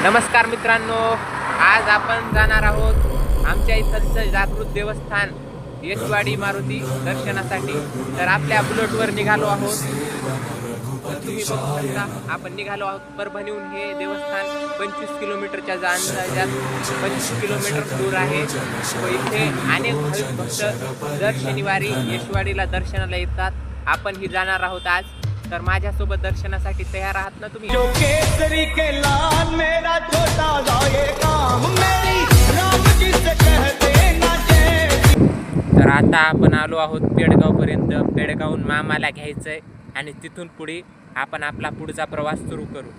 नमस्कार मित्रांनो, आज आपण जाणार आहोत आमच्या इथलचं जागृत देवस्थान येशवाडी मारुती दर्शनासाठी. तर आपल्या बुलेटवर निघालो आहोत. तर तुम्ही बघू शकता आपण निघालो आहोत. परभणीहून हे देवस्थान 25 किलोमीटरच्या अंदाजात 25 किलोमीटर दूर आहे. व इथे अनेक भाविक भक्त दर शनिवारी येशवाडीला दर्शनाला येतात. आपण ही जाणार आहोत आज. तर माझ्यासोबत दर्शनासाठी तयार आहात ना तुम्ही? केसरी के लाल मेरा छोटा ये काम मेरी राम जी से कहते ना जय. तर आता आपण आलो आहोत पेडगावपर्यंत. पेडगावहून मामाला घ्यायचंय आणि तिथून पुढे आपण आपला पुढचा प्रवास सुरू करू.